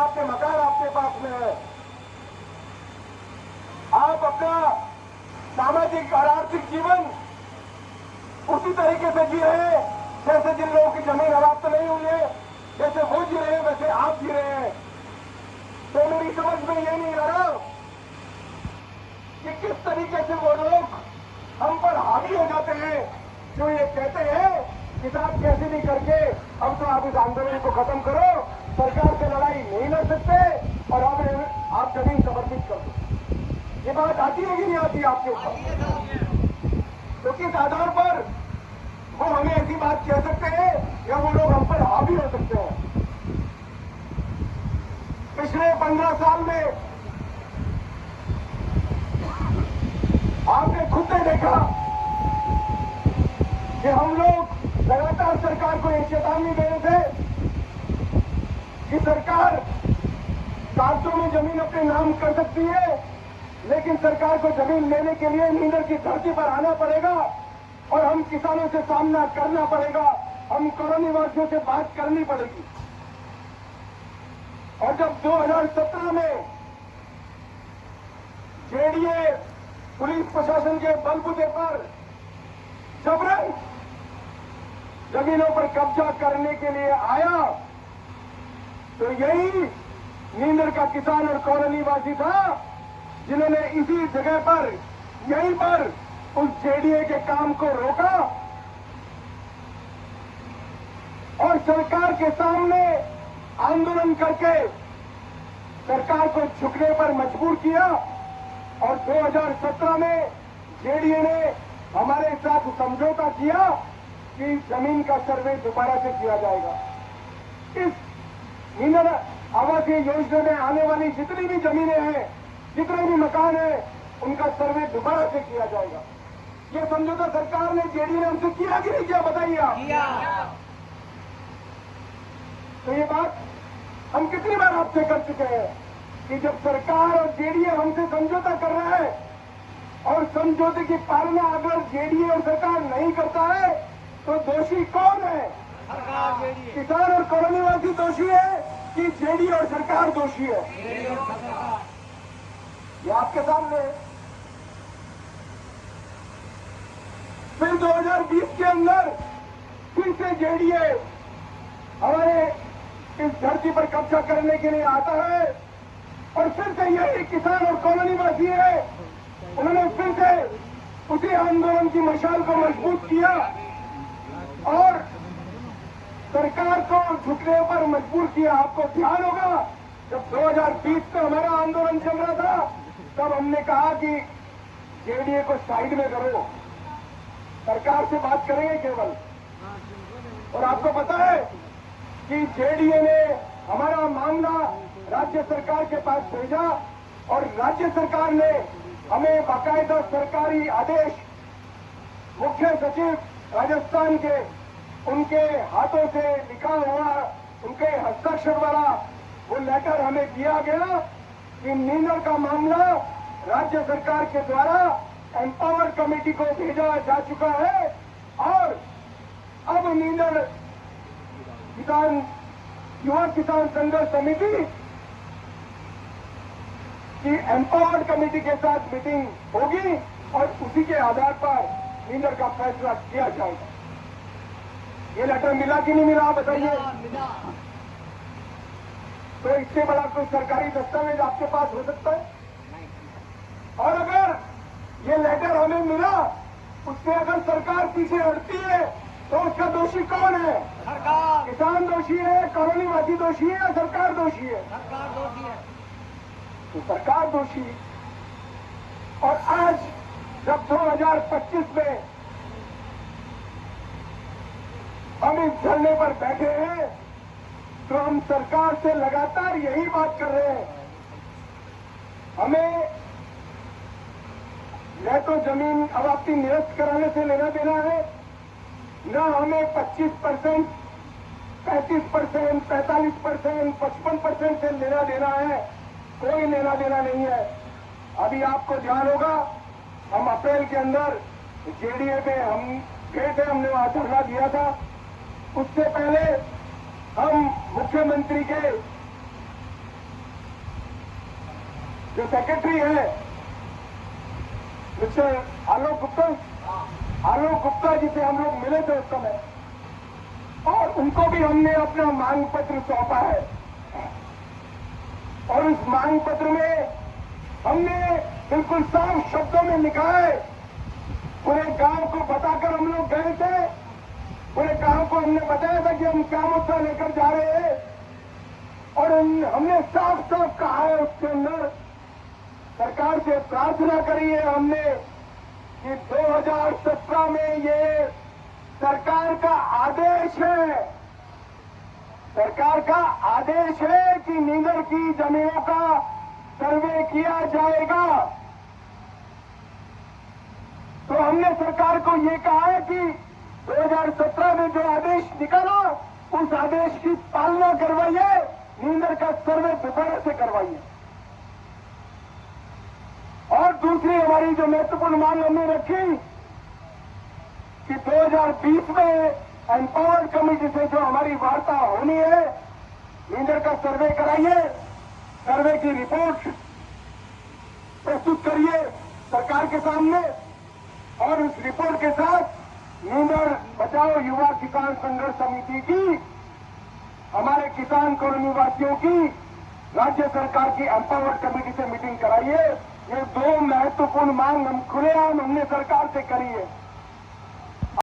आपके मकान आपके पास में है। आप अपना सामाजिक और आर्थिक जीवन उसी तरीके से जी रहे हैं जैसे जिन लोगों की जमीन हड़प तो नहीं हुई है, जैसे वो जी रहे हैं वैसे आप जी रहे हैं। तो मेरी समझ में ये नहीं आ रहा कि किस तरीके से वो लोग हम पर हावी हो जाते हैं जो ये कहते हैं कि साहब कैसे नहीं करके अब तो आप इस आंदोलन को खत्म करो, सरकार से लड़ाई नहीं लड़ सकते और अब आप जमीन समर्पित कर दो। ये बात आती है कि नहीं आती आपके ऊपर? तो किस आधार पर वो हमें ऐसी बात कह सकते हैं या वो लोग हम पर हावी हो सकते हैं? पिछले 15 साल में आपने खुद ने देखा कि हम लोग लगातार सरकार को एक चेतावनी दे रहे थे कि सरकार कागजों में जमीन अपने नाम कर सकती है, लेकिन सरकार को जमीन लेने के लिए नींदर की धरती पर आना पड़ेगा और हम किसानों से सामना करना पड़ेगा, हम कॉलोनी वासियों से बात करनी पड़ेगी। और जब 2017 में जेडीए पुलिस प्रशासन के बलबूते पर जबरन जमीनों पर कब्जा करने के लिए आया तो यही नींदर का किसान और कॉलोनी वासी था जिन्होंने इसी जगह पर यहीं पर उस जेडीए के काम को रोका और सरकार के सामने आंदोलन करके सरकार को झुकने पर मजबूर किया। और 2017 में जेडीए ने हमारे साथ समझौता किया कि जमीन का सर्वे दोबारा से किया जाएगा। इस नींदर आवासीय योजना में आने वाली जितनी भी जमीनें हैं, जितने भी मकान हैं, उनका सर्वे दोबारा से किया जाएगा। ये समझौता सरकार ने जेडीए ने हमसे किया कि नहीं किया, बताइए आप। तो ये बात हम कितनी बार आपसे कर चुके हैं कि जब सरकार और जेडीए हमसे समझौता कर रहा है और समझौते की पालना अगर जेडीए और सरकार नहीं करता है तो दोषी कौन है? सरकार। किसान और कॉलोनीवासी दोषी है कि जेडीए और सरकार दोषी है? ये आपके सामने है। फिर 2020 के अंदर फिर से जेडीए हमारे इस धरती पर कब्जा करने के लिए आता है और फिर से यही किसान और कॉलोनीवासी है, उन्होंने फिर से उसी आंदोलन की मशाल को मजबूत किया और सरकार को झुकने पर मजबूर किया। आपको ध्यान होगा जब 2020 में हमारा आंदोलन चल रहा था तब हमने कहा कि जेडीए को साइड में करो, सरकार से बात करेंगे केवल। और आपको पता है कि जेडीए ने हमारा मामला राज्य सरकार के पास भेजा और राज्य सरकार ने हमें बाकायदा सरकारी आदेश मुख्य सचिव राजस्थान के उनके हाथों से लिखा हुआ, उनके हस्ताक्षर वाला वो लेटर हमें दिया गया कि नींदर का मामला राज्य सरकार के द्वारा एम्पावर कमेटी को भेजा जा चुका है और अब नींदर किसान युवा किसान संघर्ष समिति की एम्पावर्ड कमेटी के साथ मीटिंग होगी और उसी के आधार पर नींदर का फैसला किया जाएगा। ये लेटर मिला कि नहीं मिला, बताइए। तो इससे बड़ा कोई सरकारी दस्तावेज आपके पास हो सकता है? और अगर ये लेटर हमें मिला, उससे अगर सरकार पीछे हटती है तो उसका दोषी कौन है? सरकार। किसान दोषी है, कॉलोनीवासी दोषी है या सरकार दोषी है? सरकार दोषी है। तो सरकार दोषी। और आज जब 2025 में हम इस धरने पर बैठे हैं तो हम सरकार से लगातार यही बात कर रहे हैं, हमें न तो जमीन अवाप्ति निरस्त कराने से लेना देना है, न हमें 25%, 35%, 45%, 55% से लेना देना है, कोई लेना देना नहीं है। अभी आपको ध्यान होगा हम अप्रैल के अंदर जेडीए में हम गए थे, हमने वहां धरना दिया था। उससे पहले हम मुख्यमंत्री के जो सेक्रेटरी है मिस्टर आलोक गुप्ता जी से हम लोग मिले थे उस समय, और उनको भी हमने अपना मांग पत्र सौंपा है। और उस मांग पत्र में हमने बिल्कुल साफ शब्दों में लिखा है, पूरे गांव को बताकर हम लोग गए थे, पूरे गांव को हमने बताया था कि हम क्या मुद्दा लेकर जा रहे हैं, और हमने साफ साफ कहा है उसके अंदर, सरकार से प्रार्थना करी है हमने कि 2017 में ये सरकार का आदेश है, सरकार का आदेश है कि नींदर की जमीनों का सर्वे किया जाएगा। तो हमने सरकार को ये कहा है कि 2017 में जो आदेश निकाला उस आदेश की पालना करवाइए, नींदर का सर्वे दोबारा से करवाइए। और दूसरी हमारी जो महत्वपूर्ण मांग हमने रखी कि 2020 में एम्पावर्ड कमेटी से जो हमारी वार्ता होनी है, नींदर का सर्वे कराइए, सर्वे की रिपोर्ट प्रस्तुत करिए सरकार के सामने, और उस रिपोर्ट के साथ नींदर बचाओ युवा किसान संघर्ष समिति की, हमारे किसान कॉलोनी वासियों की राज्य सरकार की एम्पावर्ड कमेटी से मीटिंग कराइए। ये दो महत्वपूर्ण मांग हम खुलेआम हमने सरकार से करी है।